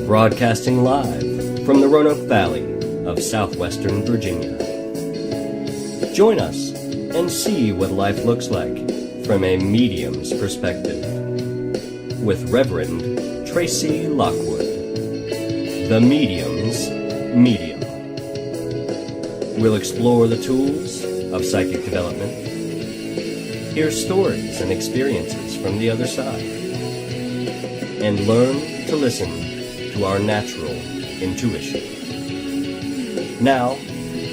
Broadcasting live from the Roanoke Valley of southwestern Virginia. Join us and see what life looks like from a medium's perspective with Reverend Tracey Lockwood, the medium's medium. We'll explore the tools of psychic development, hear stories and experiences from the other side, and learn to listen to our natural intuition. Now,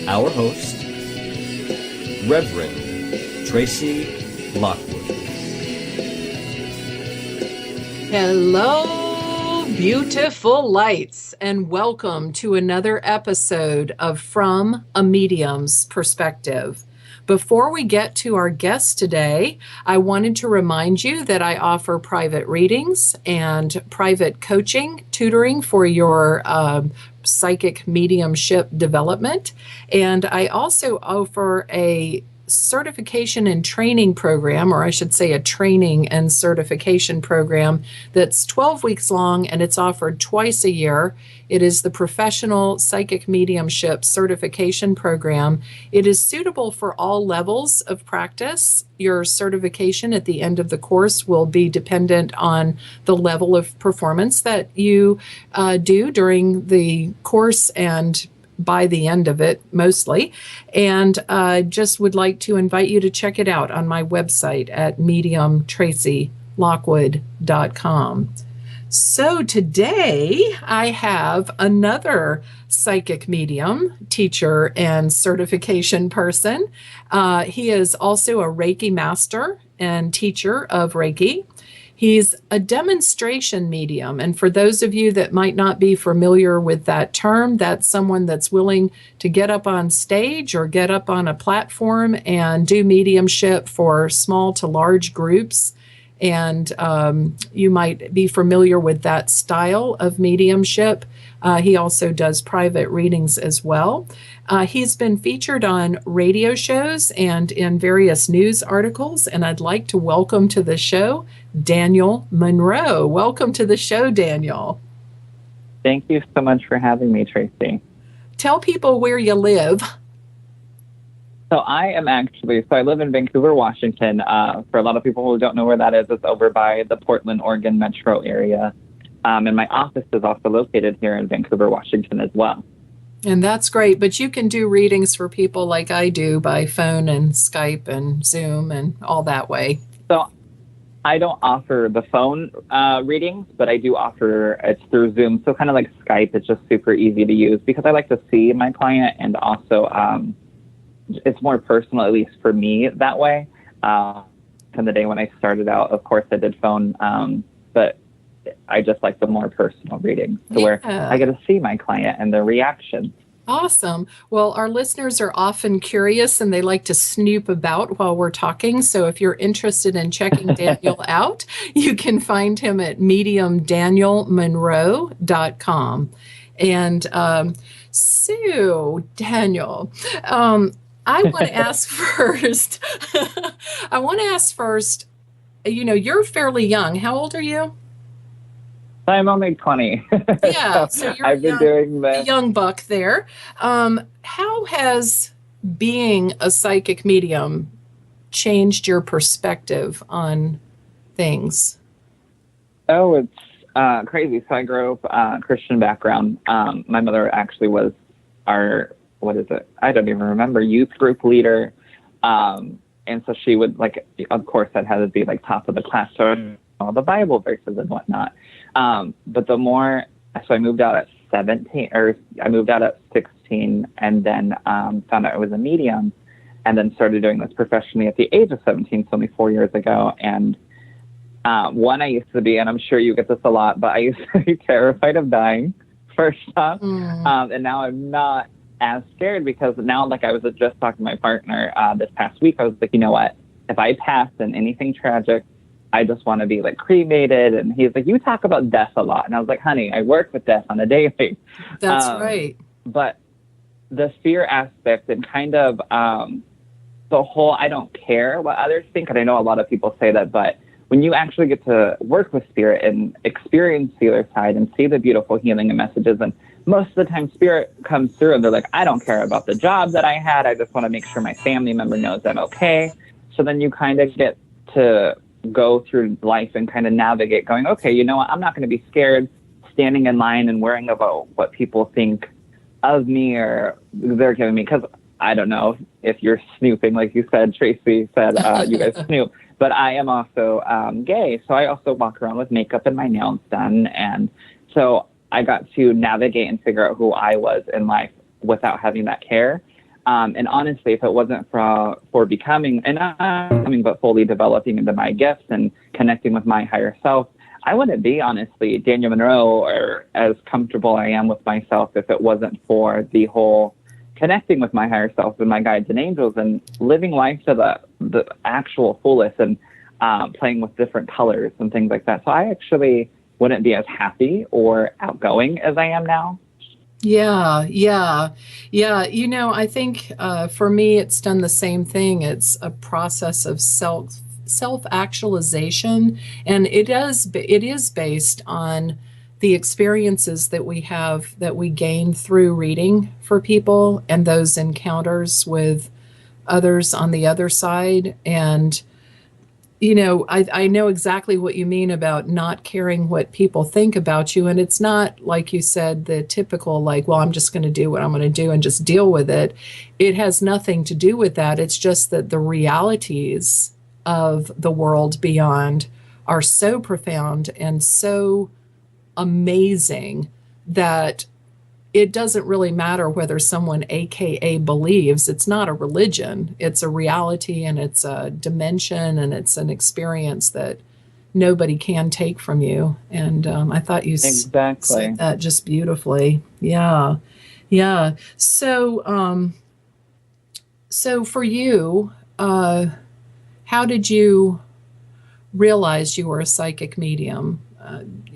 our host, Reverend Tracey Lockwood. Hello, beautiful lights, and welcome to another episode of From a Medium's Perspective. Before we get to our guest today, I wanted to remind you that I offer private readings and private coaching, tutoring for your psychic mediumship development. And I also offer a certification and training program, or I should say a training and certification program that's 12 weeks long, and it's offered twice a year. It is the Professional Psychic Mediumship Certification Program. It is suitable for all levels of practice. Your certification at the end of the course will be dependent on the level of performance that you do during the course and by the end of it, mostly. And just would like to invite you to check it out on my website at mediumtracylockwood.com. So today I have another psychic medium, teacher, and certification person. He is also a Reiki master and teacher of Reiki. He's a demonstration medium. And for those of you that might not be familiar with that term, that's someone that's willing to get up on stage or get up on a platform and do mediumship for small to large groups. And you might be familiar with that style of mediumship. He also does private readings as well. He's been featured on radio shows and in various news articles, and I'd like to welcome to the show Daniel Monroe. Welcome to the show, Daniel. Thank you so much for having me, Tracey. Tell people where you live. So I live in Vancouver, Washington. For a lot of people who don't know where that is, it's over by the Portland, Oregon metro area. And my office is also located here in Vancouver, Washington as well. And that's great. But you can do readings for people like I do by phone and Skype and Zoom and all that way. So I don't offer the phone readings, but I do offer it's through Zoom. So kind of like Skype, it's just super easy to use because I like to see my client, and also it's more personal, at least for me, that way. From the day when I started out, of course, I did phone, but I just like the more personal readings, where I get to see my client and their reaction. Awesome. Well, our listeners are often curious and they like to snoop about while we're talking. So if you're interested in checking Daniel out, you can find him at mediumdanielmonroe.com. And so, Daniel, I want to ask first, you're fairly young. How old are you? I'm only 20. Yeah, so you're I've been doing this. A young buck there. How has being a psychic medium changed your perspective on things? Oh, it's crazy. So I grew up Christian background. My mother actually was I don't even remember, youth group leader. And so she would, of course, that had to be top of the class, so all the Bible verses and whatnot. But so I moved out at 16, and then found out I was a medium, and then started doing this professionally at the age of 17, so only 4 years ago. And I used to be, and I'm sure you get this a lot, but I used to be terrified of dying, first off. And now I'm not as scared, because now, I was just talking to my partner this past week, I was like, you know what? If I pass in anything tragic, I just want to be cremated. And he's like, you talk about death a lot. And I was like, honey, I work with death on a daily. That's right. But the fear aspect and kind of the whole, I don't care what others think. And I know a lot of people say that, but when you actually get to work with spirit and experience the other side and see the beautiful healing and messages, and most of the time spirit comes through and they're like, I don't care about the job that I had. I just want to make sure my family member knows I'm okay. So then you kind of get to go through life and kind of navigate going, okay, you know what? I'm not going to be scared standing in line and worrying about what people think of me or they're giving me, because I don't know if you're snooping, like you said, Tracy said, you guys snoop, but I am also gay. So I also walk around with makeup and my nails done. And so I got to navigate and figure out who I was in life without having that care. And honestly, if it wasn't for becoming, and not becoming, but fully developing into my gifts and connecting with my higher self, I wouldn't be, honestly, Daniel Monroe or as comfortable I am with myself if it wasn't for the whole connecting with my higher self and my guides and angels and living life to the actual fullest and playing with different colors and things like that. So I actually wouldn't be as happy or outgoing as I am now. Yeah. You know, I think for me, it's done the same thing. It's a process of self-actualization, and it is based on the experiences that we have, that we gain through reading for people and those encounters with others on the other side. And you know, I know exactly what you mean about not caring what people think about you. And it's not, like you said, the typical, like, well, I'm just going to do what I'm going to do and just deal with it. It has nothing to do with that. It's just that the realities of the world beyond are so profound and so amazing that it doesn't really matter whether someone AKA believes. It's not a religion. It's a reality, and it's a dimension, and it's an experience that nobody can take from you. And I thought you said that just beautifully. Yeah. So for you, how did you realize you were a psychic medium?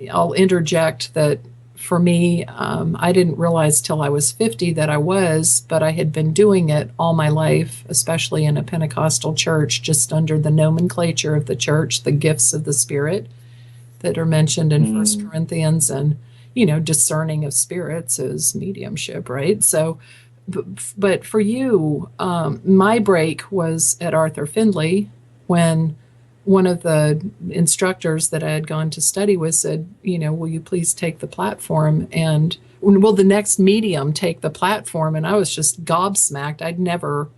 I'll interject that for me, I didn't realize till I was 50 that I was, but I had been doing it all my life, especially in a Pentecostal church, just under the nomenclature of the church, the gifts of the Spirit that are mentioned in 1 Corinthians, and, you know, discerning of spirits is mediumship, right? So, but for you, my break was at Arthur Findlay when one of the instructors that I had gone to study with said, you know, will you please take the platform, and will the next medium take the platform? And I was just gobsmacked. I'd never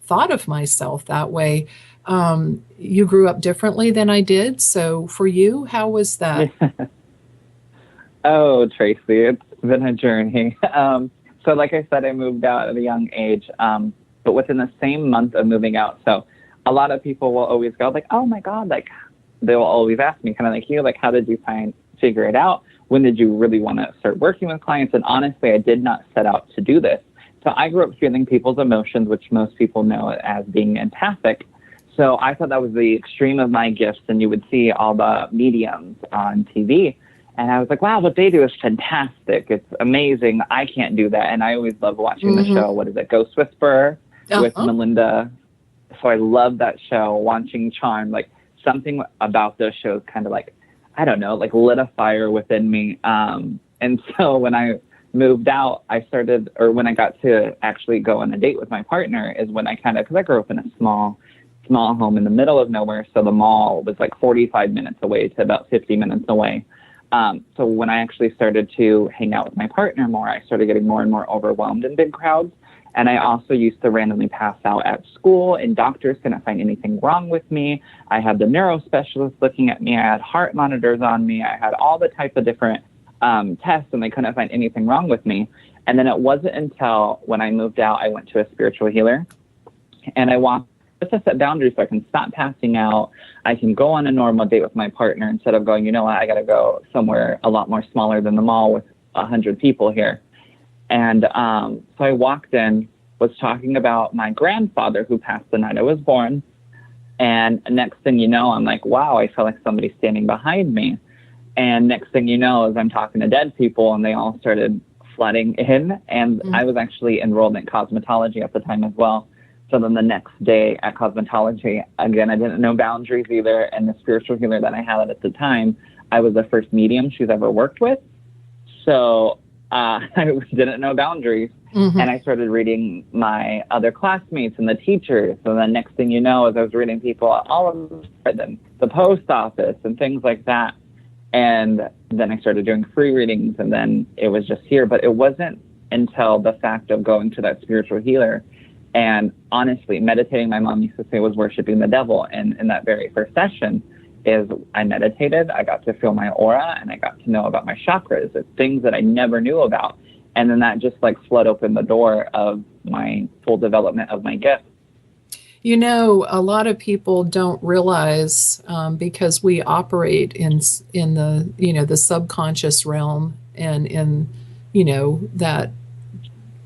thought of myself that way. You grew up differently than I did. So for you, how was that? Oh, Tracy, it's been a journey. So like I said, I moved out at a young age, but within the same month of moving out. So a lot of people will always go like, oh my God, like they will always ask me, kind of like you, like, how did you figure it out? When did you really want to start working with clients? And honestly, I did not set out to do this. So I grew up feeling people's emotions, which most people know as being empathic. So I thought that was the extreme of my gifts. And you would see all the mediums on TV. And I was like, wow, what they do is fantastic. It's amazing. I can't do that. And I always love watching the show. What is it? Ghost Whisperer with Melinda. So I love that show, watching Charm. Like, something about those shows kind of like, I don't know, like lit a fire within me. And so when I moved out, when I got to actually go on a date with my partner is when I because I grew up in a small home in the middle of nowhere. So the mall was like 45 minutes away to about 50 minutes away. So when I actually started to hang out with my partner more, I started getting more and more overwhelmed in big crowds. And I also used to randomly pass out at school, and doctors couldn't find anything wrong with me. I had the neuro specialist looking at me. I had heart monitors on me. I had all the type of different tests, and they couldn't find anything wrong with me. And then it wasn't until when I moved out, I went to a spiritual healer, and I walked just to set boundaries so I can stop passing out. I can go on a normal date with my partner instead of going, you know what, I got to go somewhere a lot more smaller than the mall with 100 people here. And so I walked in, was talking about my grandfather who passed the night I was born. And next thing you know, I'm like, wow, I feel like somebody's standing behind me. And next thing you know is I'm talking to dead people, and they all started flooding in. And I was actually enrolled in cosmetology at the time as well. So then the next day at cosmetology, again, I didn't know boundaries either. And the spiritual healer that I had at the time, I was the first medium she's ever worked with. So I didn't know boundaries. Mm-hmm. And I started reading my other classmates and the teachers. And the next thing you know is I was reading people all over the post office and things like that. And then I started doing free readings, and then it was just here. But it wasn't until the fact of going to that spiritual healer and honestly meditating, my mom used to say, was worshiping the devil. And in that very first session is I meditated, I got to feel my aura, and I got to know about my chakras. It's things that I never knew about. And then that just like flood open the door of my full development of my gift. You know, a lot of people don't realize because we operate in the, you know, the subconscious realm and in, you know, that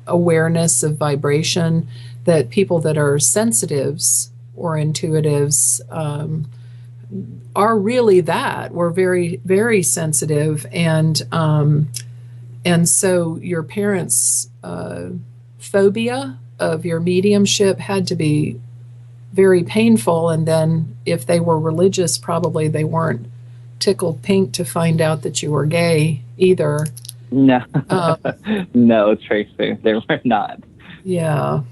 awareness of vibration, that people that are sensitives or intuitives are really that. We're very, very sensitive. And so your parents' phobia of your mediumship had to be very painful. And then if they were religious, probably they weren't tickled pink to find out that you were gay either. No, no, Tracey, they were not. Yeah.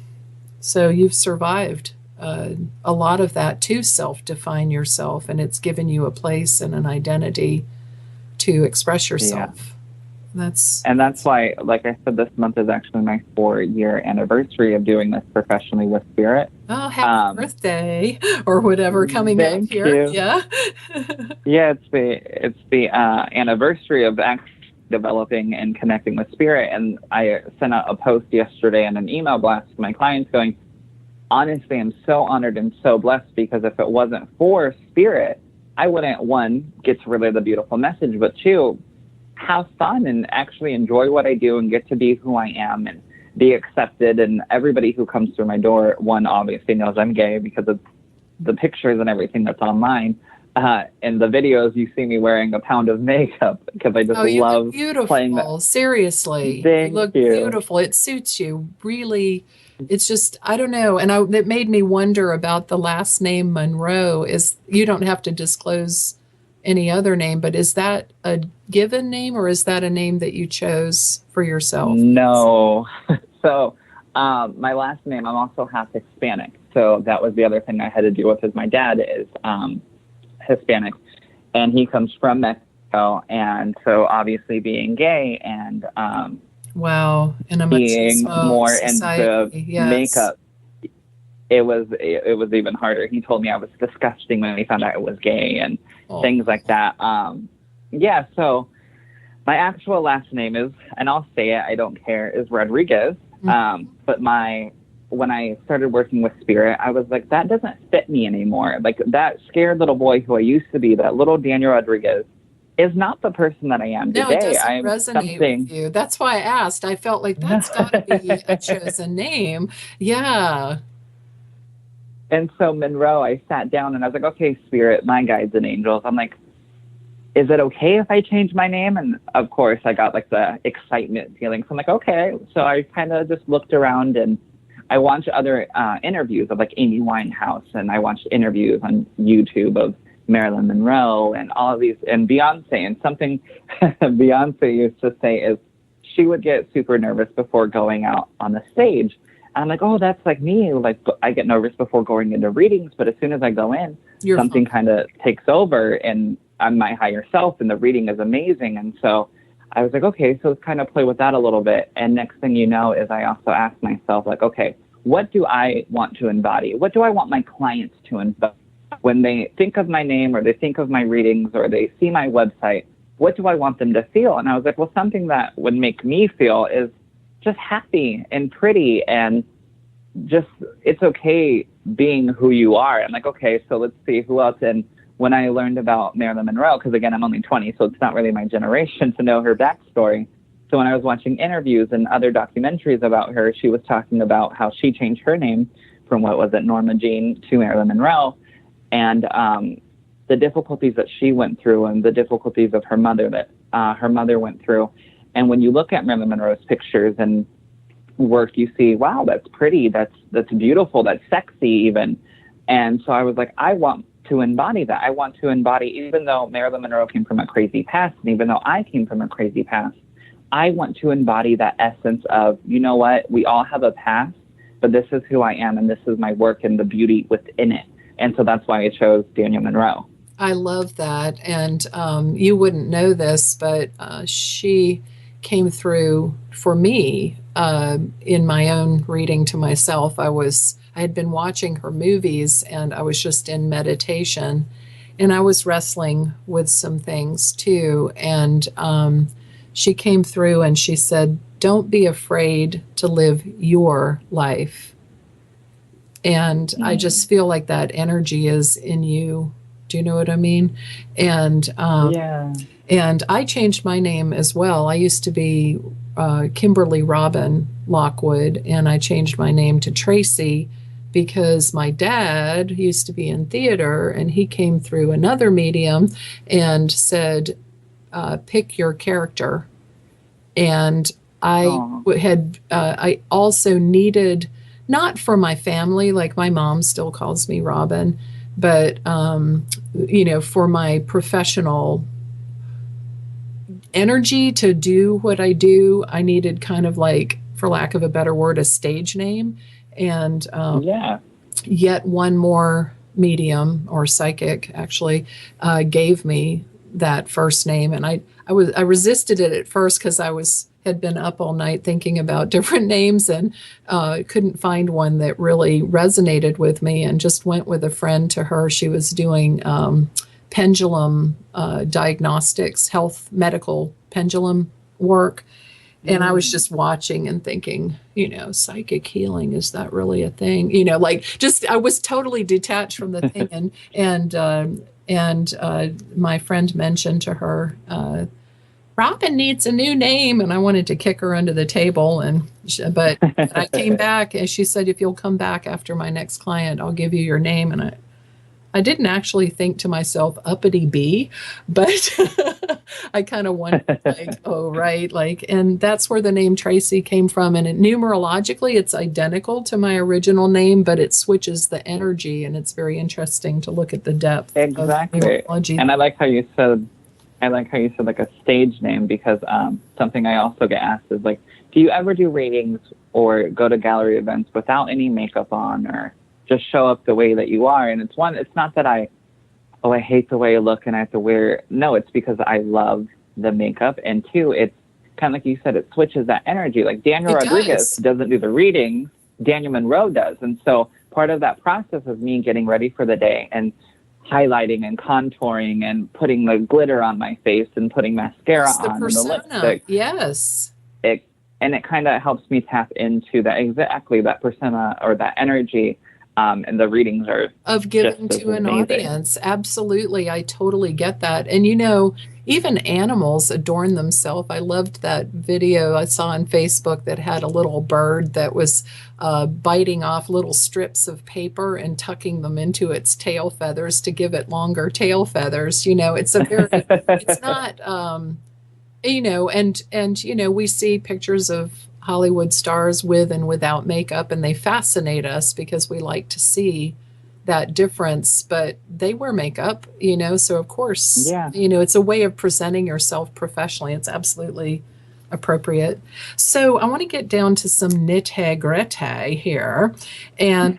So you've survived a lot of that to self-define yourself, and it's given you a place and an identity to express yourself. Yeah. That's why, like I said, this month is actually my 4-year anniversary of doing this professionally with Spirit. Oh, happy birthday or whatever coming up here. You. Yeah. Yeah, it's the anniversary of actually developing and connecting with Spirit. And I sent out a post yesterday and an email blast to my clients going, honestly, I'm so honored and so blessed, because if it wasn't for Spirit, I wouldn't, one, get to relay the beautiful message, but two, have fun and actually enjoy what I do and get to be who I am and be accepted. And everybody who comes through my door, one, obviously knows I'm gay because of the pictures and everything that's online. In the videos, you see me wearing a pound of makeup because I just love playing that. Seriously. Thank you look you. Beautiful. It suits you. Really. It's just, I don't know. And it made me wonder about the last name Monroe. You don't have to disclose any other name, but is that a given name or is that a name that you chose for yourself? No. So my last name, I'm also half Hispanic. So that was the other thing I had to deal with, is my dad is Hispanic and he comes from Mexico. And so obviously being gay and wow, in a being more society. into Yes. makeup, it was even harder. He told me I was disgusting when he found out I was gay and things like that. Yeah, so my actual last name is, and I'll say it, I don't care, is Rodriguez. Mm-hmm. But when I started working with Spirit, I was like, that doesn't fit me anymore. Like that scared little boy who I used to be, that little Daniel Rodriguez, is not the person that I am today. No, it doesn't resonate with you. That's why I asked. I felt like that's got to be a chosen name. Yeah. And so Monroe, I sat down and I was like, okay, Spirit, my guides and angels. I'm like, is it okay if I change my name? And of course I got like the excitement feeling. So I'm like, okay. So I kind of just looked around and I watched other interviews of like Amy Winehouse, and I watched interviews on YouTube of Marilyn Monroe and all of these, and Beyonce. And something Beyonce used to say is she would get super nervous before going out on the stage. And I'm like, oh, that's like me. Like I get nervous before going into readings, but as soon as I go in, something kind of takes over and I'm my higher self and the reading is amazing. And so I was like, okay, so let's kind of play with that a little bit. And next thing you know is I also asked myself, like, okay, what do I want to embody? What do I want my clients to embody? When they think of my name or they think of my readings or they see my website, what do I want them to feel? And I was like, well, something that would make me feel is just happy and pretty and just, it's okay being who you are. I'm like, okay, so let's see who else. And when I learned about Marilyn Monroe, because again, I'm only 20, so it's not really my generation to know her backstory. So when I was watching interviews and other documentaries about her, she was talking about how she changed her name from what was it, Norma Jean, to Marilyn Monroe. And the difficulties that she went through and the difficulties of her mother that her mother went through. And when you look at Marilyn Monroe's pictures and work, you see, wow, that's pretty, that's beautiful, that's sexy even. And so I was like, I want to embody that. I want to embody, even though Marilyn Monroe came from a crazy past, and even though I came from a crazy past, I want to embody that essence of, you know what, we all have a past, but this is who I am, and this is my work and the beauty within it. And so that's why I chose Daniel Monroe. I love that. And you wouldn't know this, but she came through for me in my own reading to myself. I had been watching her movies, and I was just in meditation, and I was wrestling with some things too. And she came through and she said, don't be afraid to live your life. And I just feel like that energy is in you. Do you know what I mean? And and I changed my name as well. I used to be Kimberly Robin Lockwood, and I changed my name to Tracey because my dad used to be in theater, and he came through another medium and said, pick your character. And I also needed, not for my family, like my mom still calls me Robin, but, for my professional energy to do what I do, I needed kind of like, for lack of a better word, a stage name. And yet one more medium, or psychic actually, gave me that first name. And I resisted it at first because I had been up all night thinking about different names, and couldn't find one that really resonated with me, and just went with a friend to her. She was doing pendulum diagnostics, medical pendulum work. And I was just watching and thinking, psychic healing, is that really a thing? I was totally detached from the thing. And my friend mentioned to her, Robin needs a new name. And I wanted to kick her under the table. But I came back, and she said, if you'll come back after my next client, I'll give you your name. And I didn't actually think to myself, uppity bee, but I kind of wondered, and that's where the name Tracey came from. And numerologically, it's identical to my original name, but it switches the energy, and it's very interesting to look at the depth of numerology. And I like how you said like a stage name, because something I also get asked is like, do you ever do readings or go to gallery events without any makeup on, or just show up the way that you are? And it's not that I hate the way I look and I have to wear. No, it's because I love the makeup. And two, it's kind of like you said, it switches that energy. Like Daniel Rodriguez doesn't do the readings, Daniel Monroe does. And so part of that process of me getting ready for the day and highlighting and contouring and putting the glitter on my face and putting mascara on and the lipstick. Yes. It kind of helps me tap into that persona or that energy. And the readings are of giving to an audience. Absolutely. I totally get that. And, even animals adorn themselves. I loved that video I saw on Facebook that had a little bird that was biting off little strips of paper and tucking them into its tail feathers to give it longer tail feathers. It's a very, it's not, we see pictures of Hollywood stars with and without makeup, and they fascinate us because we like to see that difference, but they wear makeup, so of course, it's a way of presenting yourself professionally. It's absolutely appropriate. So I want to get down to some nitty-gritty here. And,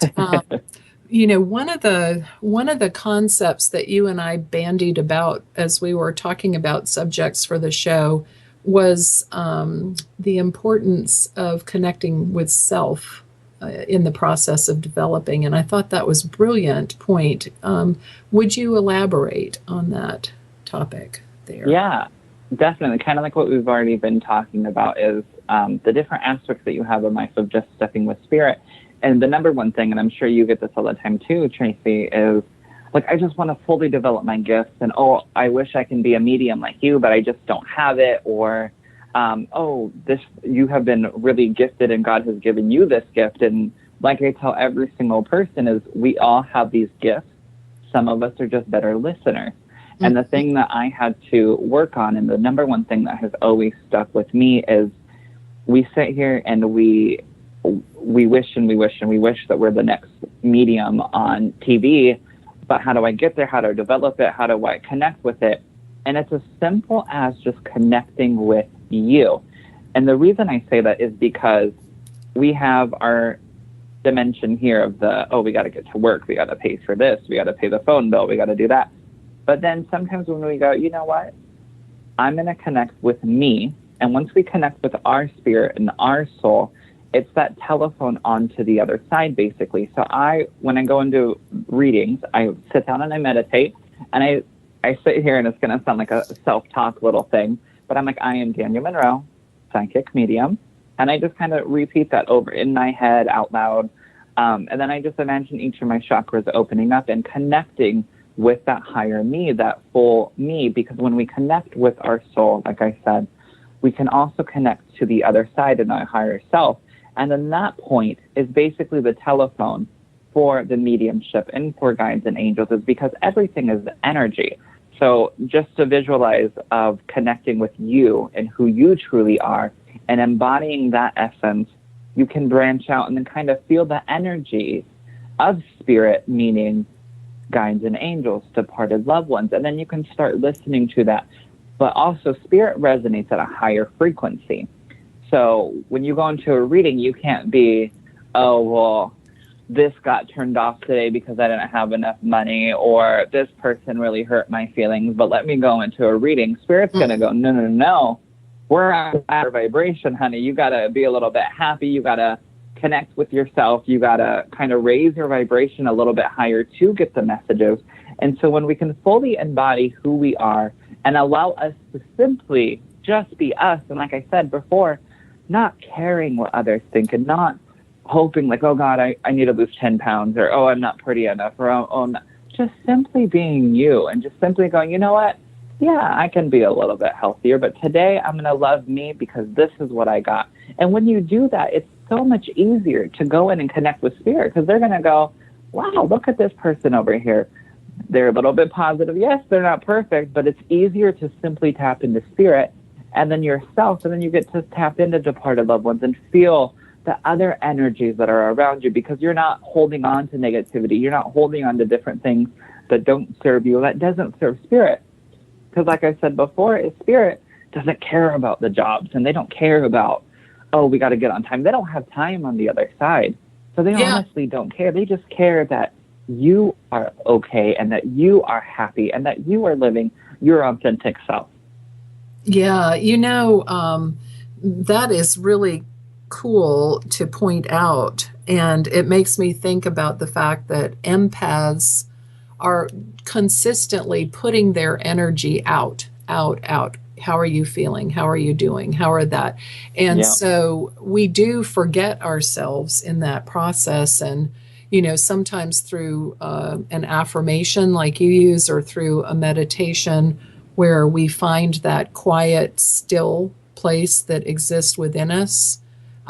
one of the concepts that you and I bandied about as we were talking about subjects for the show was the importance of connecting with self in the process of developing. And I thought that was a brilliant point. Would you elaborate on that topic there? Yeah, definitely. Kind of like what we've already been talking about is the different aspects that you have in life of just stepping with spirit. And the number one thing, and I'm sure you get this all the time too, Tracey, is like, I just want to fully develop my gifts, and I wish I can be a medium like you, but I just don't have it. Or, you have been really gifted and God has given you this gift. And like I tell every single person is we all have these gifts. Some of us are just better listeners. Mm-hmm. And the thing that I had to work on, and the number one thing that has always stuck with me, is we sit here and we we wish and we wish and we wish that we're the next medium on TV, but how do I get there? How do I develop it? How do I connect with it? And it's as simple as just connecting with you. And the reason I say that is because we have our dimension here of we got to get to work. We got to pay for this. We got to pay the phone bill. We got to do that. But then sometimes when we go, you know what? I'm going to connect with me. And once we connect with our spirit and our soul, it's that telephone onto the other side, basically. So when I go into readings, I sit down and I meditate, and I sit here, and it's going to sound like a self-talk little thing, but I'm like, I am Daniel Monroe, psychic medium. And I just kind of repeat that over in my head out loud. And then I just imagine each of my chakras opening up and connecting with that higher me, that full me, because when we connect with our soul, like I said, we can also connect to the other side and our higher self. And then that point is basically the telephone for the mediumship and for guides and angels, is because everything is energy. So just to visualize of connecting with you and who you truly are and embodying that essence, you can branch out and then kind of feel the energy of spirit, meaning guides and angels, departed loved ones. And then you can start listening to that. But also spirit resonates at a higher frequency. So when you go into a reading, you can't be, oh, well, this got turned off today because I didn't have enough money, or this person really hurt my feelings, but let me go into a reading. Spirit's going to go, no. We're at a higher vibration, honey. You got to be a little bit happy. You got to connect with yourself. You got to kind of raise your vibration a little bit higher to get the messages. And so when we can fully embody who we are and allow us to simply just be us, and like I said before, not caring what others think and not hoping like, oh God, I need to lose 10 pounds, or, oh, I'm not pretty enough, or, oh, just simply being you and just simply going, you know what? Yeah, I can be a little bit healthier, but today I'm going to love me because this is what I got. And when you do that, it's so much easier to go in and connect with spirit, because they're going to go, wow, look at this person over here. They're a little bit positive. Yes, they're not perfect, but it's easier to simply tap into spirit and then yourself, and then you get to tap into departed loved ones and feel the other energies that are around you, because you're not holding on to negativity. You're not holding on to different things that don't serve you, that doesn't serve spirit. Because like I said before, spirit doesn't care about the jobs, and they don't care about, oh, we got to get on time. They don't have time on the other side. So they honestly don't care. They just care that you are okay and that you are happy and that you are living your authentic self. Yeah, that is really cool to point out. And it makes me think about the fact that empaths are consistently putting their energy out. How are you feeling? How are you doing? How are that? And so we do forget ourselves in that process. And, sometimes through an affirmation like you use, or through a meditation where we find that quiet, still place that exists within us,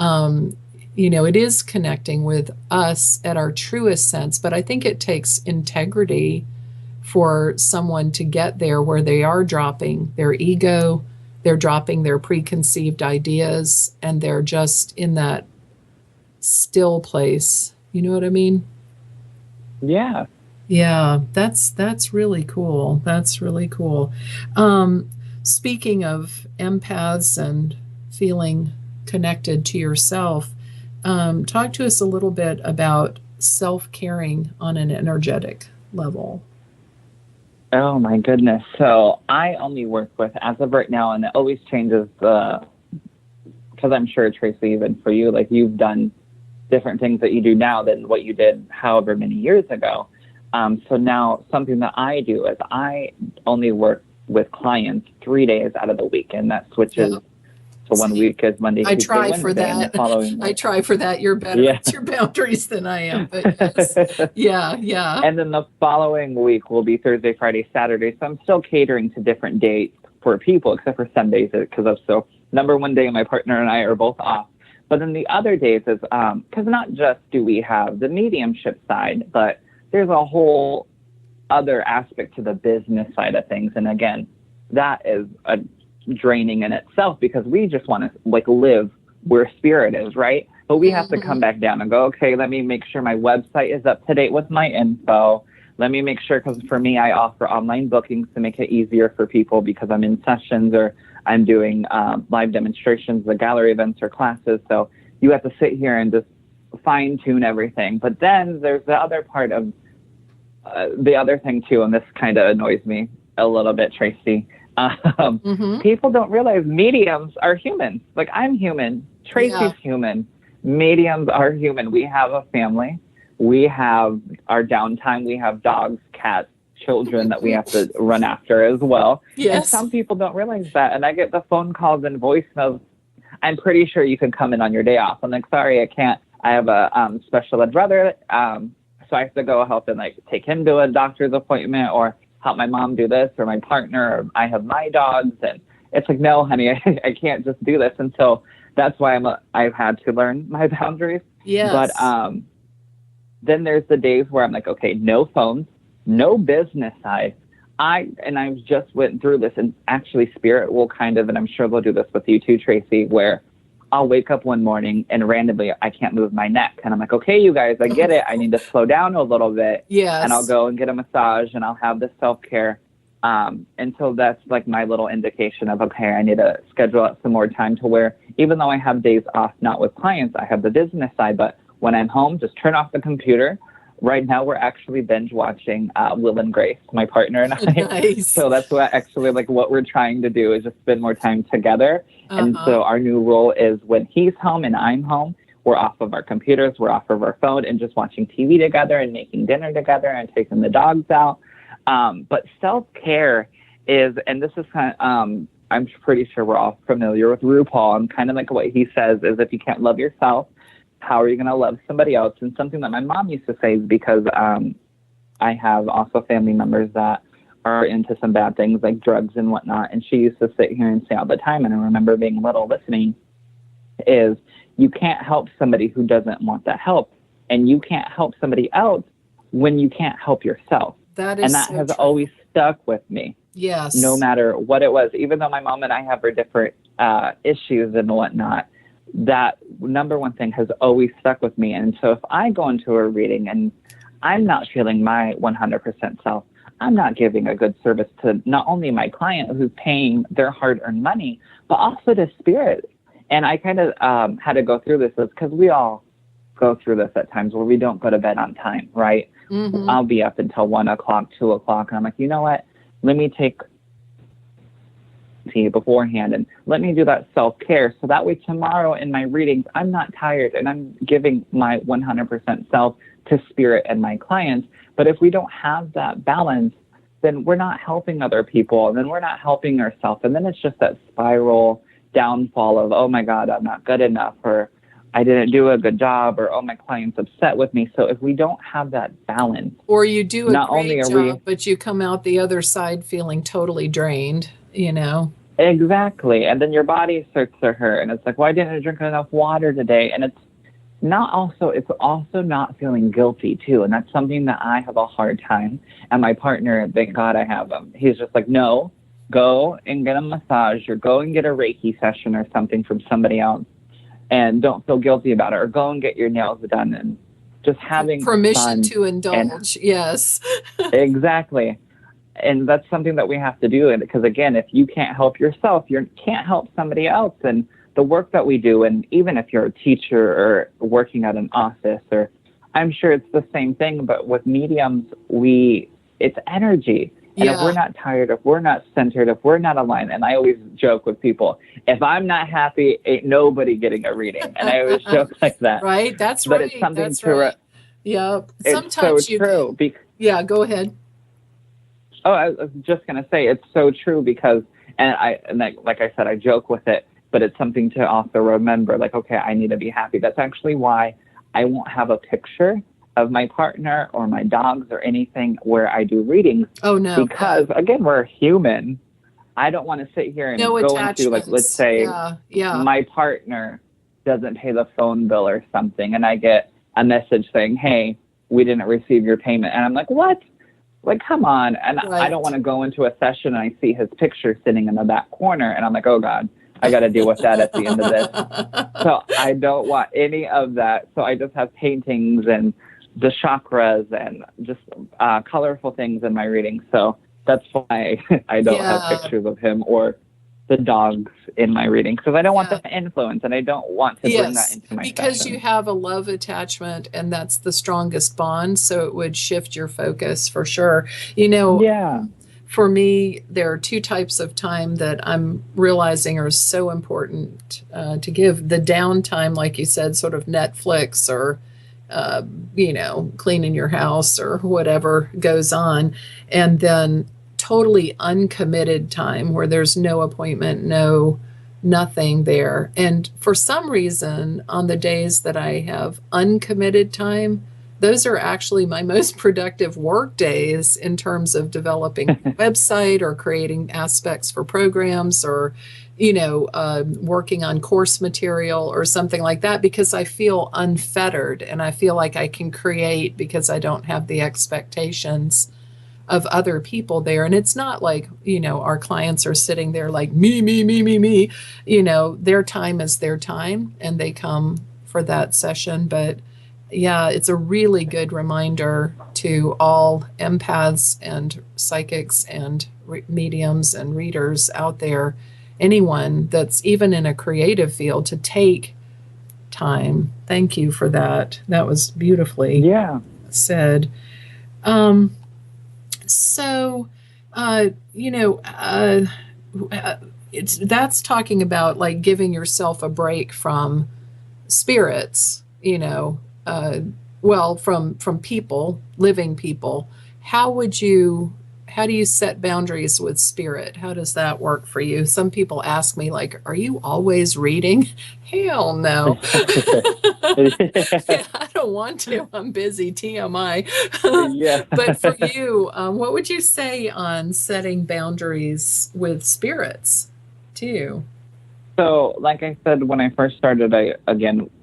it is connecting with us at our truest sense. But I think it takes integrity for someone to get there, where they are dropping their ego, they're dropping their preconceived ideas, and they're just in that still place. You know what I mean? Yeah. Yeah, that's really cool. That's really cool. Speaking of empaths and feeling connected to yourself, talk to us a little bit about self-caring on an energetic level. Oh my goodness. So I only work with, as of right now, and it always changes, because I'm sure, Tracey, even for you, like you've done different things that you do now than what you did however many years ago. So now something that I do is I only work with clients 3 days out of the week, and that switches. So 1 week is Monday, Tuesday, try Wednesday, for that. and the following I try for that. You're better at your boundaries than I am. But yes. Yeah. And then the following week will be Thursday, Friday, Saturday. So I'm still catering to different dates for people, except for Sundays, because I'm so number one day my partner and I are both off. But then the other days is, because not just do we have the mediumship side, but there's a whole other aspect to the business side of things. And again, that is draining in itself, because we just want to live where spirit is, right? But we have to come back down and go, okay, let me make sure my website is up to date with my info. Let me make sure, because for me, I offer online bookings to make it easier for people because I'm in sessions or I'm doing live demonstrations, the gallery events or classes. So you have to sit here and just fine tune everything. But then there's the other part of the other thing too, and this kind of annoys me a little bit, Tracey. People don't realize mediums are humans. Like, I'm human. Tracey's human. Mediums are human. We have a family. We have our downtime. We have dogs, cats, children that we have to run after as well. Yes. And some people don't realize that. And I get the phone calls and voicemails. I'm pretty sure you can come in on your day off. I'm like, sorry, I can't. I have a special ed brother. So I have to go help and like take him to a doctor's appointment or help my mom do this, or my partner, or I have my dogs. And it's like, no, honey, I can't just do this. And so that's why I've had to learn my boundaries. Yes. But then there's the days where I'm like, okay, no phones, no business side. I just went through this, and actually Spirit will kind of, and I'm sure they'll do this with you too, Tracey, where I'll wake up one morning and randomly I can't move my neck. And I'm like, okay, you guys, I get it. I need to slow down a little bit. Yes. And I'll go and get a massage and I'll have this self-care. And so that's like my little indication of, okay, I need to schedule out some more time to where, even though I have days off, not with clients, I have the business side, but when I'm home, just turn off the computer. Right now, we're actually binge watching Will and Grace, my partner and I. Nice. So that's what actually like what we're trying to do is just spend more time together. And so our new rule is when he's home and I'm home, we're off of our computers, we're off of our phone, and just watching TV together and making dinner together and taking the dogs out. But self-care is, and this is kind of, I'm pretty sure we're all familiar with RuPaul, and kind of like what he says is, if you can't love yourself, how are you going to love somebody else? And something that my mom used to say is, because I have also family members that are into some bad things like drugs and whatnot. And she used to sit here and say all the time, and I remember being little listening, is you can't help somebody who doesn't want that help. And you can't help somebody else when you can't help yourself. That is, and that so has true. always stuck with me. Yes. No matter what it was, even though my mom and I have our different issues and whatnot, that number one thing has always stuck with me. And so if I go into a reading and I'm not feeling my 100% self, I'm not giving a good service to not only my client who's paying their hard-earned money, but also to Spirit. And I kind of had to go through this because we all go through this at times where we don't go to bed on time, right? Mm-hmm. I'll be up until 1 o'clock, 2 o'clock, and I'm like, you know what? Let me take tea beforehand and let me do that self-care, so that way tomorrow in my readings I'm not tired and I'm giving my 100% self to Spirit and my clients. But if we don't have that balance, then we're not helping other people, and then we're not helping ourselves, and then it's just that spiral downfall of, oh my God, I'm not good enough, or I didn't do a good job, or oh, my client's upset with me. So if we don't have that balance, or you do a not great only are job, but you come out the other side feeling totally drained, you know? Exactly. And then your body starts to hurt, and it's like, why didn't I drink enough water today? And it's also not feeling guilty too. And that's something that I have a hard time. And my partner, thank God I have him, he's just like, no, go and get a massage, or go and get a Reiki session or something from somebody else, and don't feel guilty about it, or go and get your nails done, and just having permission fun to indulge. Yes. Exactly. And that's something that we have to do. And because again, if you can't help yourself, you can't help somebody else. And the work that we do, and even if you're a teacher or working at an office, or I'm sure it's the same thing, but with mediums, it's energy. And if we're not tired, if we're not centered, if we're not aligned, and I always joke with people, if I'm not happy, ain't nobody getting a reading. And I always joke like that. Right. That's but right. It's something That's to right. Yep. It's so true. Yeah, go ahead. Oh, I was just going to say, it's so true because, like I said, I joke with it, but it's something to also remember, like, okay, I need to be happy. That's actually why I won't have a picture of my partner or my dogs or anything where I do readings. Oh, no. Because, again, we're human. I don't want to sit here and go into, like, let's say my partner doesn't pay the phone bill or something, and I get a message saying, hey, we didn't receive your payment. And I'm like, what? Like, come on. And I don't want to go into a session and I see his picture sitting in the back corner. And I'm like, oh God, I got to deal with that at the end of this. So I don't want any of that. So I just have paintings and the chakras and just colorful things in my reading. So that's why I don't have pictures of him or the dogs in my reading, because I don't want them to influence, and I don't want to bring that into my because session. you have a love attachment, and that's the strongest bond, so it would shift your focus for sure. For me, there are two types of time that I'm realizing are so important to give. The downtime, like you said, sort of Netflix or cleaning your house or whatever goes on, and then totally uncommitted time where there's no appointment, nothing there. And for some reason, on the days that I have uncommitted time, those are actually my most productive work days in terms of developing a website or creating aspects for programs or, working on course material or something like that, because I feel unfettered and I feel like I can create because I don't have the expectations of other people there. And it's not like, our clients are sitting there like me. Their time is their time and they come for that session. But yeah, it's a really good reminder to all empaths and psychics and mediums and readers out there, anyone that's even in a creative field, to take time. Thank you for that. That was beautifully said. That's talking about like giving yourself a break from spirits, from people, living people. How do you set boundaries with spirit? How does that work for you? Some people ask me, like, are you always reading? Hell no. I don't want to. I'm busy, TMI. But for you, what would you say on setting boundaries with spirits too? So, like I said, when I first started,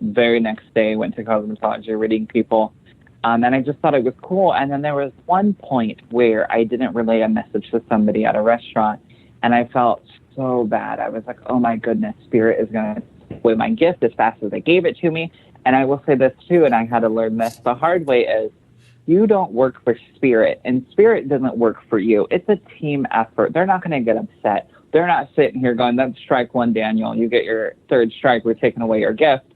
very next day went to cosmetology reading people. And I just thought it was cool. And then there was one point where I didn't relay a message to somebody at a restaurant, and I felt so bad. I was like, oh my goodness, spirit is going to take away my gift as fast as they gave it to me. And I will say this too, and I had to learn this the hard way, is you don't work for spirit, and spirit doesn't work for you. It's a team effort. They're not going to get upset. They're not sitting here going, that's strike one, Daniel. You get your third strike. We're taking away your gift.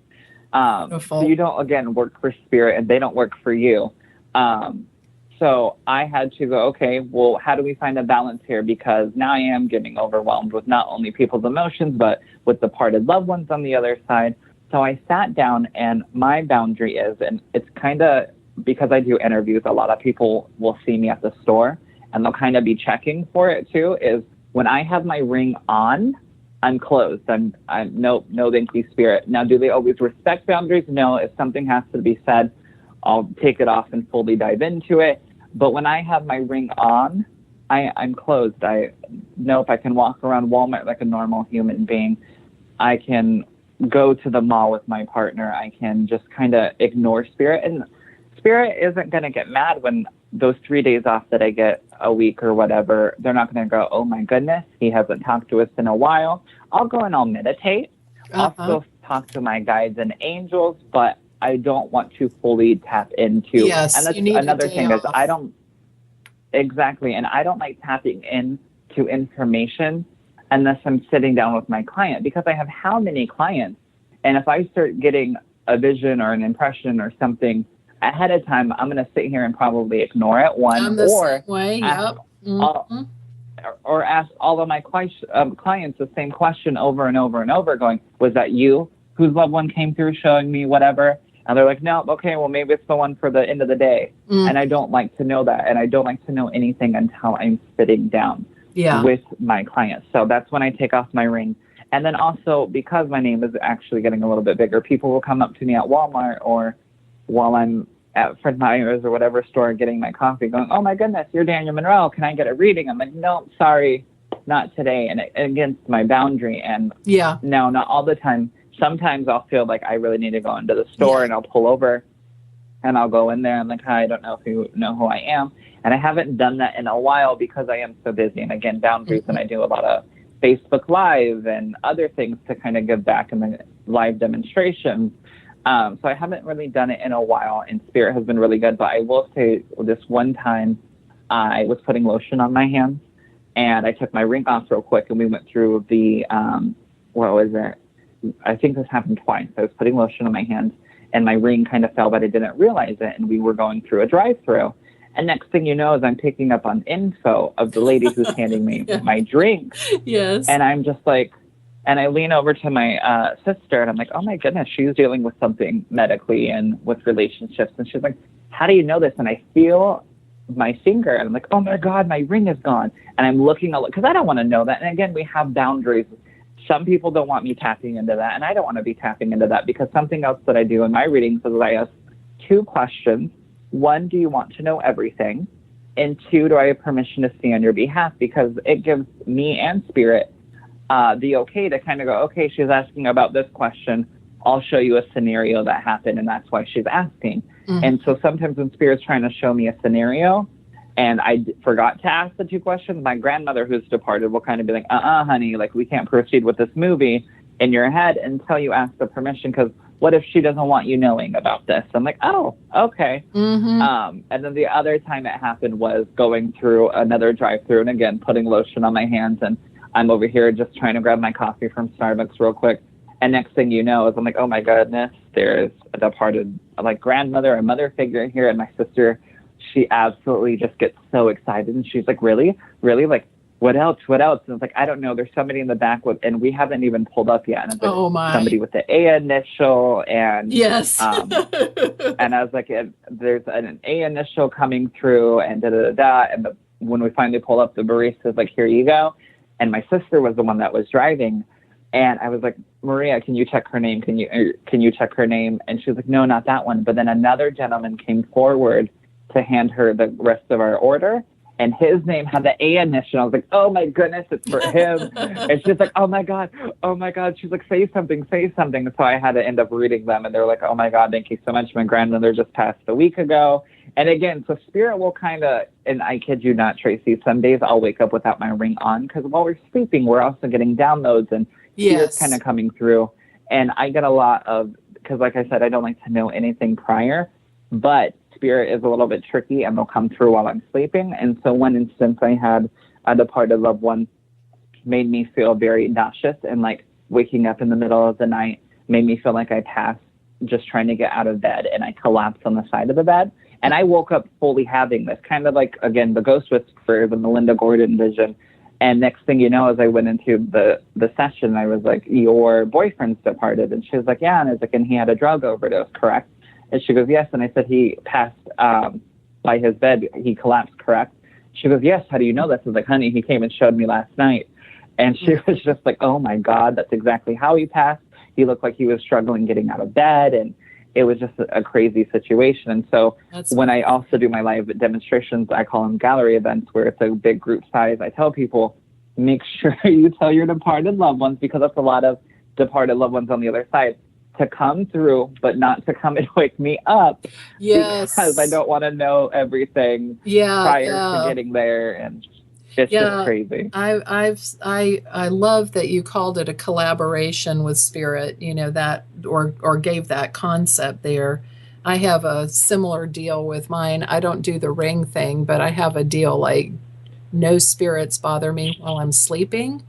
So you don't, again, work for spirit, and they don't work for you. So I had to go, okay, well, how do we find a balance here? Because now I am getting overwhelmed with not only people's emotions, but with the parted loved ones on the other side. So I sat down, and my boundary is, and it's kind of, because I do interviews, a lot of people will see me at the store, and they'll kind of be checking for it too, is when I have my ring on, I'm closed. I'm no, thank you, spirit. Now, do they always respect boundaries? No. If something has to be said, I'll take it off and fully dive into it. But when I have my ring on, I'm closed. I can walk around Walmart like a normal human being. I can go to the mall with my partner. I can just kind of ignore spirit. And spirit isn't going to get mad when those 3 days off that I get a week or whatever. They're not going to go, oh my goodness, he hasn't talked to us in a while. I'll go and I'll meditate. I'll still talk to my guides and angels, but I don't want to fully tap into. Yes, and that's another thing is I don't like tapping into information unless I'm sitting down with my client, because I have how many clients, and if I start getting a vision or an impression or something ahead of time, I'm going to sit here and probably ignore it. Or ask all of my clients the same question over and over and over, going, was that you whose loved one came through showing me whatever? And they're like, no, okay, well, maybe it's the one for the end of the day. And I don't like to know that. And I don't like to know anything until I'm sitting down with my clients. So that's when I take off my ring. And then also, because my name is actually getting a little bit bigger, people will come up to me at Walmart or while I'm at Fred Meyer's or whatever store getting my coffee, going, oh my goodness, you're Daniel Monroe. Can I get a reading? I'm like, no, sorry, not today. And against my boundary. And no, not all the time. Sometimes I'll feel like I really need to go into the store and I'll pull over and I'll go in there. I'm like, hi, I don't know if you know who I am. And I haven't done that in a while because I am so busy. And again, boundaries, and I do a lot of Facebook Live and other things to kind of give back in the live demonstrations. So I haven't really done it in a while, and Spirit has been really good. But I will say this one time I was putting lotion on my hands, and I took my ring off real quick, and we went through the, what was it? I think this happened twice. I was putting lotion on my hands, and my ring kind of fell, but I didn't realize it. And we were going through a drive-through. And next thing you know is I'm picking up on info of the lady who's handing me my drink. Yes. And I'm just like, and I lean over to my sister, and I'm like, oh my goodness, she's dealing with something medically and with relationships. And she's like, how do you know this? And I feel my finger, and I'm like, oh my God, my ring is gone. And I'm looking, because I don't want to know that. And again, we have boundaries. Some people don't want me tapping into that, and I don't want to be tapping into that, because something else that I do in my readings is I ask 2 questions. 1, do you want to know everything? And 2, do I have permission to see on your behalf? Because it gives me and Spirit the okay to kind of go, okay, she's asking about this question. I'll show you a scenario that happened, and that's why she's asking. Mm-hmm. And so sometimes when Spirit's trying to show me a scenario and I forgot to ask the 2 questions, my grandmother, who's departed, will kind of be like, honey, like, we can't proceed with this movie in your head until you ask the permission, because what if she doesn't want you knowing about this? I'm like, oh, okay. Mm-hmm. And then the other time it happened was going through another drive-through, and again, putting lotion on my hands, and I'm over here just trying to grab my coffee from Starbucks real quick. And next thing you know is I'm like, oh my goodness, there's a departed, like, grandmother or mother figure here. And my sister, she absolutely just gets so excited. And she's like, really? Like, what else? And it's like, I don't know. There's somebody in the back and we haven't even pulled up yet. And it's like, oh my. Somebody with the A initial. And yes. And I was like, there's an A initial coming through, and And when we finally pull up, the barista's like, here you go. And my sister was the one that was driving. And I was like, Maria, can you check her name? Can you check her name? And she was like, no, not that one. But then another gentleman came forward to hand her the rest of our order, and his name had the A initial. I was like, oh my goodness, it's for him. And she's like, oh my God. She's like, say something. So I had to end up reading them, and they're like, oh my God, thank you so much. My grandmother just passed a week ago. And again, so Spirit will kind of, and I kid you not, Tracy, some days I'll wake up without my ring on, because while we're sleeping, we're also getting downloads, and Spirit's kind of coming through. And I get a lot of, because like I said, I don't like to know anything prior, but Spirit is a little bit tricky, and they'll come through while I'm sleeping. And so one instance I had a departed loved one made me feel very nauseous, and like waking up in the middle of the night made me feel like I passed just trying to get out of bed, and I collapsed on the side of the bed. And I woke up fully having this, kind of like, again, the Ghost Whisperer, the Melinda Gordon vision. And next thing you know, as I went into the session, I was like, your boyfriend's departed. And she was like, yeah. And I was like, and he had a drug overdose, correct? And she goes, yes. And I said, he passed by his bed. He collapsed, correct? She goes, yes. How do you know this? I was like, honey, he came and showed me last night. And she was just like, oh my God, that's exactly how he passed. He looked like he was struggling getting out of bed. And it was just a crazy situation. And so when I also do my live demonstrations, I call them gallery events, where it's a big group size. I tell people, make sure you tell your departed loved ones, because that's a lot of departed loved ones on the other side, to come through, but not to come and wake me up. Yes. Because I don't want to know everything prior to getting there. And it's just crazy. I love that you called it a collaboration with Spirit, that, or gave that concept there. I have a similar deal with mine. I don't do the ring thing, but I have a deal like no spirits bother me while I'm sleeping,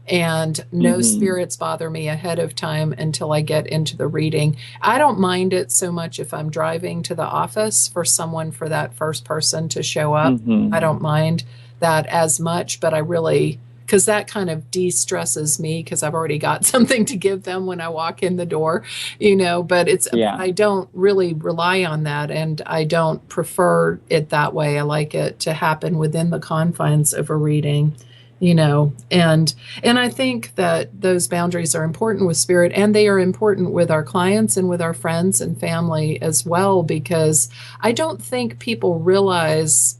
and no spirits bother me ahead of time until I get into the reading. I don't mind it so much if I'm driving to the office for that first person to show up. I don't mind that as much, but I really, because that kind of de-stresses me, because I've already got something to give them when I walk in the door, but I don't really rely on that, and I don't prefer it that way. I like it to happen within the confines of a reading, and I think that those boundaries are important with Spirit, and they are important with our clients and with our friends and family as well, because I don't think people realize,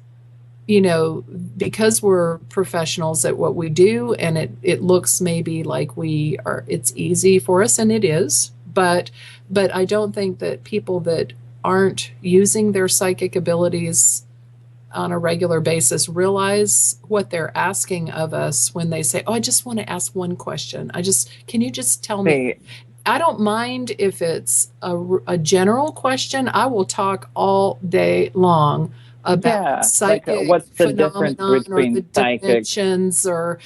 because we're professionals at what we do, and it looks maybe like it's easy for us, and it is, but I don't think that people that aren't using their psychic abilities on a regular basis realize what they're asking of us when they say, oh, I just want to ask one question. Can you just tell me? I don't mind if it's a general question. I will talk all day long about psychic what's the phenomenon difference between or the psychic dimensions or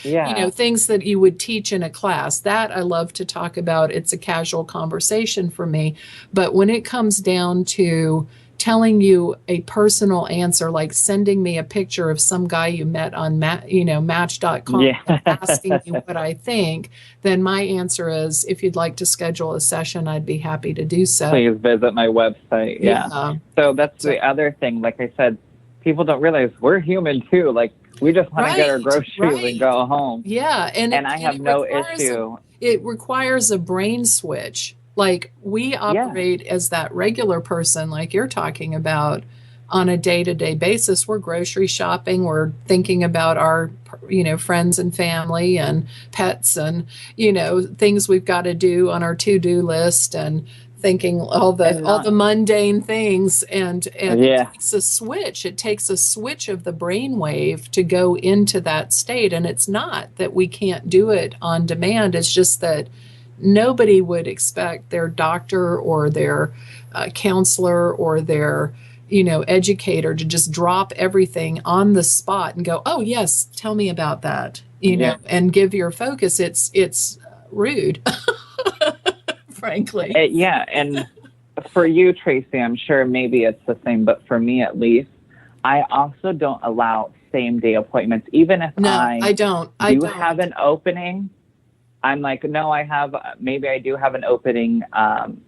things that you would teach in a class. That I love to talk about. It's a casual conversation for me. But when it comes down to telling you a personal answer, like sending me a picture of some guy you met on Match.com and asking me what I think, then my answer is, if you'd like to schedule a session, I'd be happy to do so. Please visit my website. So that's the other thing. Like I said, people don't realize we're human too. Like, we just want to get our groceries and go home. And I have no issue. It requires a brain switch. Like, we operate as that regular person, like you're talking about, on a day-to-day basis. We're grocery shopping. We're thinking about our, friends and family and pets and, things we've got to do on our to-do list, and thinking all the mundane things. And it takes a switch. It takes a switch of the brainwave to go into that state. And it's not that we can't do it on demand. It's just that nobody would expect their doctor or their counselor or their, educator to just drop everything on the spot and go, oh, yes, tell me about that, and give your focus. It's rude, frankly. And for you, Tracey, I'm sure maybe it's the same, but for me at least, I also don't allow same-day appointments. Even if I don't have an opening, I'm like, no, maybe I do have an opening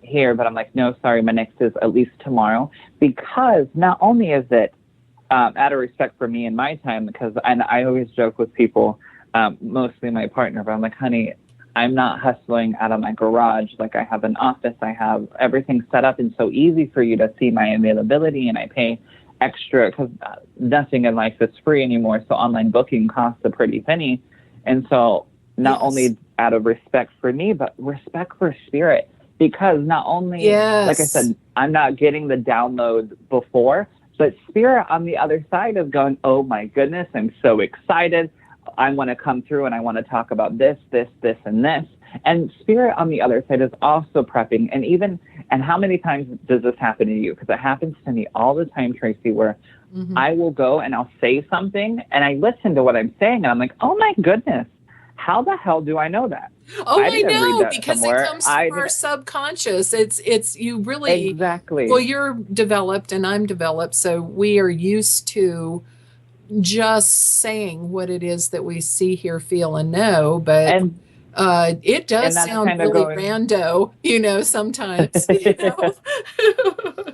here, but I'm like, no, sorry, my next is at least tomorrow. Because not only is it out of respect for me and my time, and I always joke with people, mostly my partner, but I'm like, honey, I'm not hustling out of my garage. Like, I have an office, I have everything set up and so easy for you to see my availability, and I pay extra because nothing in life is free anymore. So online booking costs a pretty penny. And so not only out of respect for me, but respect for spirit, because not only, like I said, I'm not getting the download before, but spirit on the other side is going, oh my goodness, I'm so excited. I want to come through and I want to talk about this, and this. And spirit on the other side is also prepping. And how many times does this happen to you? Because it happens to me all the time, Tracey, where I will go and I'll say something and I listen to what I'm saying and I'm like, oh my goodness, how the hell do I know that? Oh, I know, because it comes from our subconscious. It's you really exactly. Well, you're developed and I'm developed, so we are used to just saying what it is that we see, hear, feel, and know. But it does sound really rando, sometimes.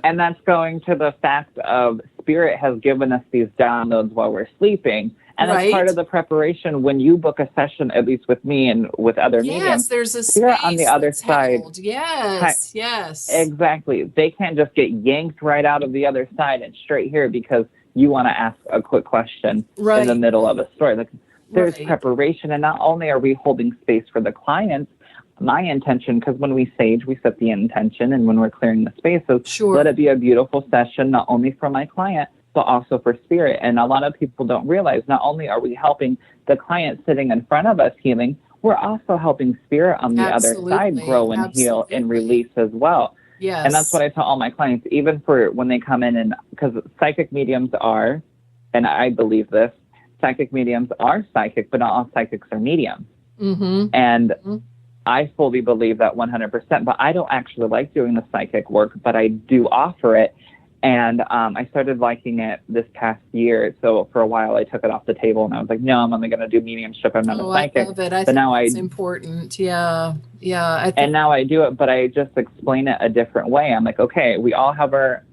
And that's going to the fact of spirit has given us these downloads while we're sleeping. And that's part of the preparation when you book a session, at least with me and with other mediums. Yes, there's a space on the other side. Held. Yes. Exactly. They can't just get yanked right out of the other side and straight here because you want to ask a quick question in the middle of a story. Like, there's preparation. And not only are we holding space for the clients, my intention, because when we sage, we set the intention, and when we're clearing the space, so let it be a beautiful session, not only for my client, but also for spirit. And a lot of people don't realize, not only are we helping the client sitting in front of us healing, we're also helping spirit on the other side grow and heal and release as well. Yes. And that's what I tell all my clients, even for when they come in, and because psychic mediums are, and I believe this, psychic mediums are psychic, but not all psychics are mediums. And I fully believe that 100%, but I don't actually like doing the psychic work, but I do offer it. And I started liking it this past year. So for a while, I took it off the table and I was like, no, I'm only going to do mediumship. I'm not a psychic. I love it. I think it's important. Yeah. And now I do it, but I just explain it a different way. I'm like, okay, we all have our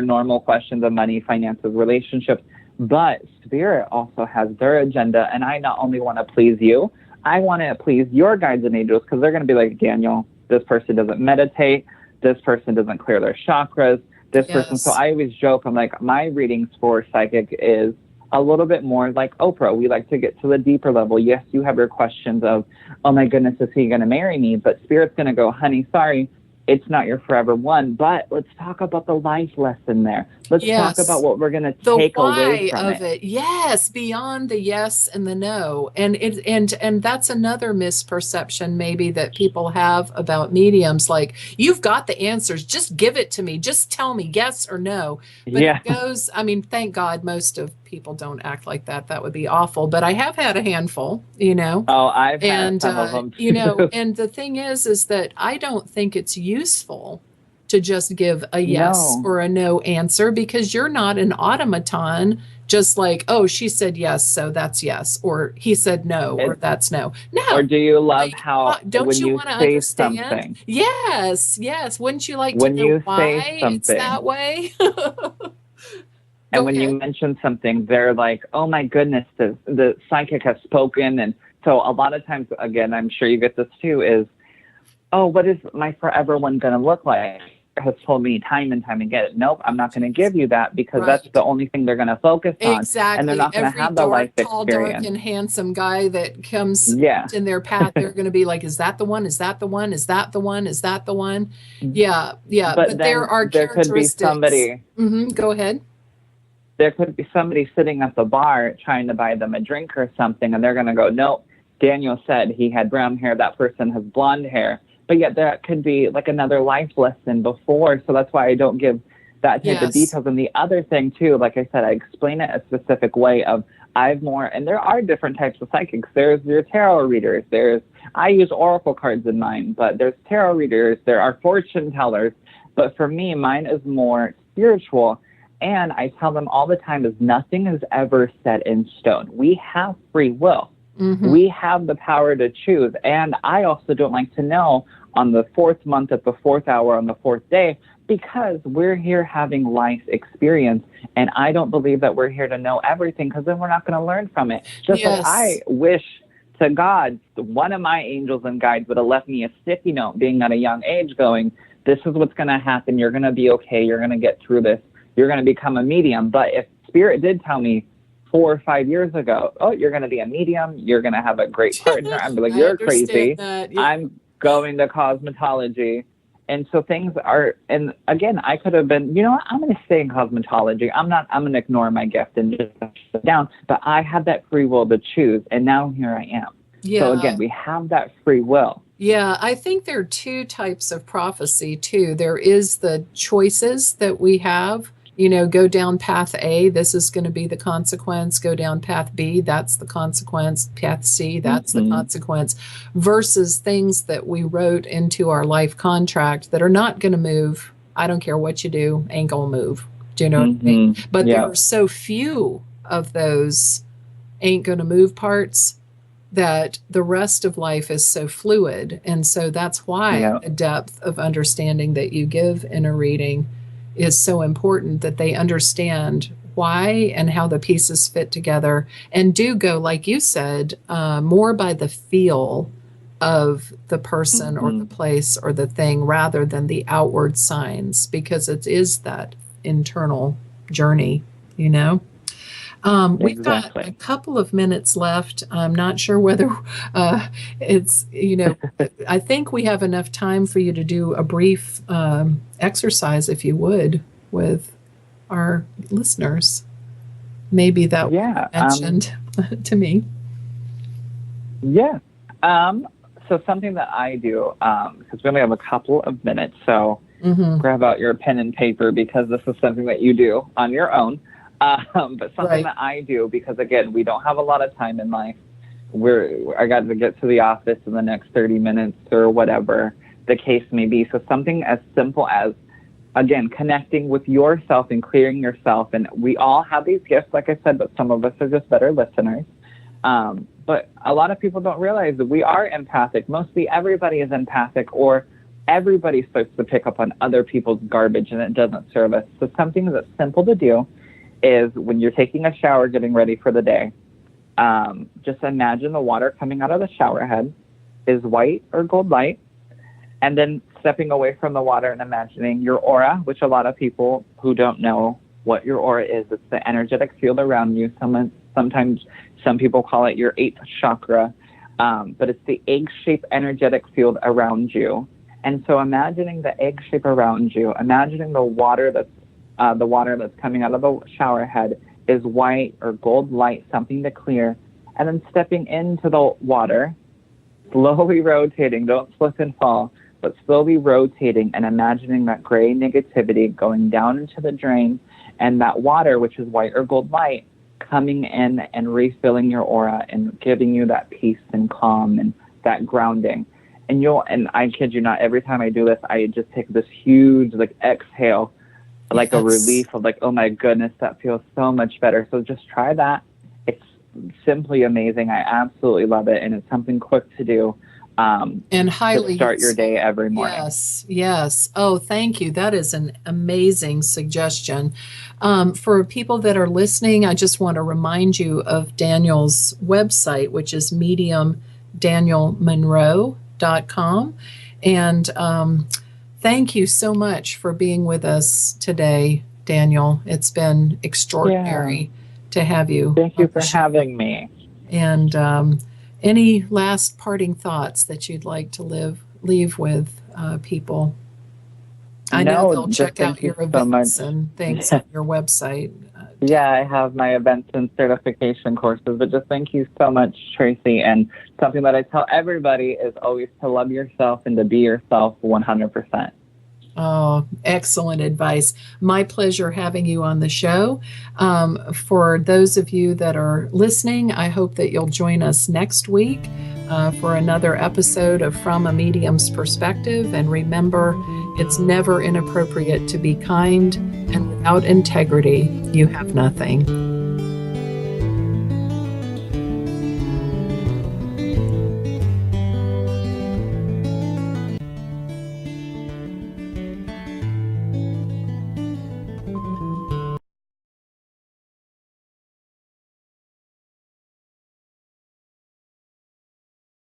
normal questions of money, finances, relationships, but spirit also has their agenda. And I not only want to please you, I want to please your guides and angels, because they're going to be like, Daniel, this person doesn't meditate. This person doesn't clear their chakras. This person. So I always joke, I'm like, my readings for psychic is a little bit more like Oprah. We like to get to the deeper level. Yes, you have your questions of, oh my goodness, is he going to marry me? But spirit's going to go, honey, sorry, it's not your forever one, but let's talk about the life lesson there. Let's talk about what we're going to take away from it. Yes, beyond the yes and the no. And that's another misperception maybe that people have about mediums. Like, you've got the answers, just give it to me. Just tell me yes or no. But it goes, I mean, thank God most of people don't act like that. That would be awful. But I have had a handful, you know. Oh, I've had some of them too. You know, and the thing is that I don't think it's useful to just give a yes or a no answer, because you're not an automaton, just like, oh, she said yes, so that's yes, or he said no, or that's no. No. Or do you love how don't when you want to understand? Something, yes. Wouldn't you like to know why it's that way? And when you mention something, they're like, oh my goodness, the psychic has spoken. And so a lot of times, again, I'm sure you get this too, is, oh, what is my forever one going to look like? Has told me time and time again, nope, I'm not going to give you that, because that's the only thing they're going to focus on. Exactly. And they're not going to have the life tall, experience. dark, and handsome guy that comes in their path, they're going to be like, is that the one? Is that the one? Is that the one? Is that the one? Yeah. But there are characteristics. Could be somebody. Go ahead. There could be somebody sitting at the bar trying to buy them a drink or something, and they're going to go, nope, Daniel said he had brown hair. That person has blonde hair. But yet that could be like another life lesson before. So that's why I don't give that type of details. And the other thing too, like I said, I explain it a specific way of and there are different types of psychics. There's your tarot readers. I use oracle cards in mine, but there's tarot readers. There are fortune tellers. But for me, mine is more spiritual. And I tell them all the time is nothing is ever set in stone. We have free will. Mm-hmm. We have the power to choose. And I also don't like to know on the 4th month at the 4th hour on the 4th day, because we're here having life experience. And I don't believe that we're here to know everything, because then we're not going to learn from it. Just like I wish to God, one of my angels and guides would have left me a sticky note being at a young age going, this is what's going to happen. You're going to be okay. You're going to get through this. You're going to become a medium. But if Spirit did tell me 4 or 5 years ago, oh, you're going to be a medium, you're going to have a great partner, I'm like, you're crazy. I'm going to cosmetology. And so things are, and again, I could have been, you know what, I'm going to stay in cosmetology. I'm going to ignore my gift and just shut it down. But I had that free will to choose. And now here I am. Yeah. So again, we have that free will. Yeah, I think there are 2 types of prophecy too. There is the choices that we have. You know, go down path A, this is going to be the consequence. Go down path B, that's the consequence. Path C, that's the consequence. Versus things that we wrote into our life contract that are not going to move. I don't care what you do, ain't going to move. Do you know what I mean? But there are so few of those ain't going to move parts that the rest of life is so fluid. And so that's why the depth of understanding that you give in a reading is so important, that they understand why and how the pieces fit together, and do go, like you said, more by the feel of the person or the place or the thing rather than the outward signs, because it is that internal journey, you know. We've got a couple of minutes left. I'm not sure whether it's, you know, I think we have enough time for you to do a brief exercise, if you would, with our listeners. Maybe that was mentioned to me. Yeah. So something that I do, because we only have a couple of minutes, so grab out your pen and paper, because this is something that you do on your own. But something that I do, because again, we don't have a lot of time in life. I got to get to the office in the next 30 minutes or whatever the case may be. So something as simple as, again, connecting with yourself and clearing yourself. And we all have these gifts, like I said, but some of us are just better listeners. But a lot of people don't realize that we are empathic. Mostly everybody is empathic, or everybody starts to pick up on other people's garbage and it doesn't serve us. So something that's simple to do is when you're taking a shower, getting ready for the day, just imagine the water coming out of the shower head is white or gold light, and then stepping away from the water and imagining your aura, which a lot of people who don't know what your aura is, it's the energetic field around you. Sometimes some people call it your 8th chakra, but it's the egg-shaped energetic field around you. And so imagining the egg shape around you, imagining the water that's coming out of the shower head is white or gold light, something to clear, and then stepping into the water, slowly rotating, don't slip and fall, but slowly rotating and imagining that gray negativity going down into the drain, and that water, which is white or gold light, coming in and refilling your aura and giving you that peace and calm and that grounding. And I kid you not, every time I do this, I just take this huge exhale, like a relief of oh my goodness, that feels so much better. So just try that. It's simply amazing. I absolutely love it. And it's something quick to do. And highly to start your day every morning. Yes. Oh, thank you. That is an amazing suggestion. For people that are listening, I just want to remind you of Daniel's website, which is mediumdanielmonroe.com. And thank you so much for being with us today, Daniel. It's been extraordinary to have you. Thank you for having me. And any last parting thoughts that you'd like to leave with people? I know they'll check out your events and things on your website. Yeah, I have my events and certification courses, but just thank you so much, Tracey. And something that I tell everybody is always to love yourself and to be yourself 100%. Oh, excellent advice. My pleasure having you on the show. For those of you that are listening, I hope that you'll join us next week for another episode of From a Medium's Perspective. And remember, it's never inappropriate to be kind, and without integrity, you have nothing.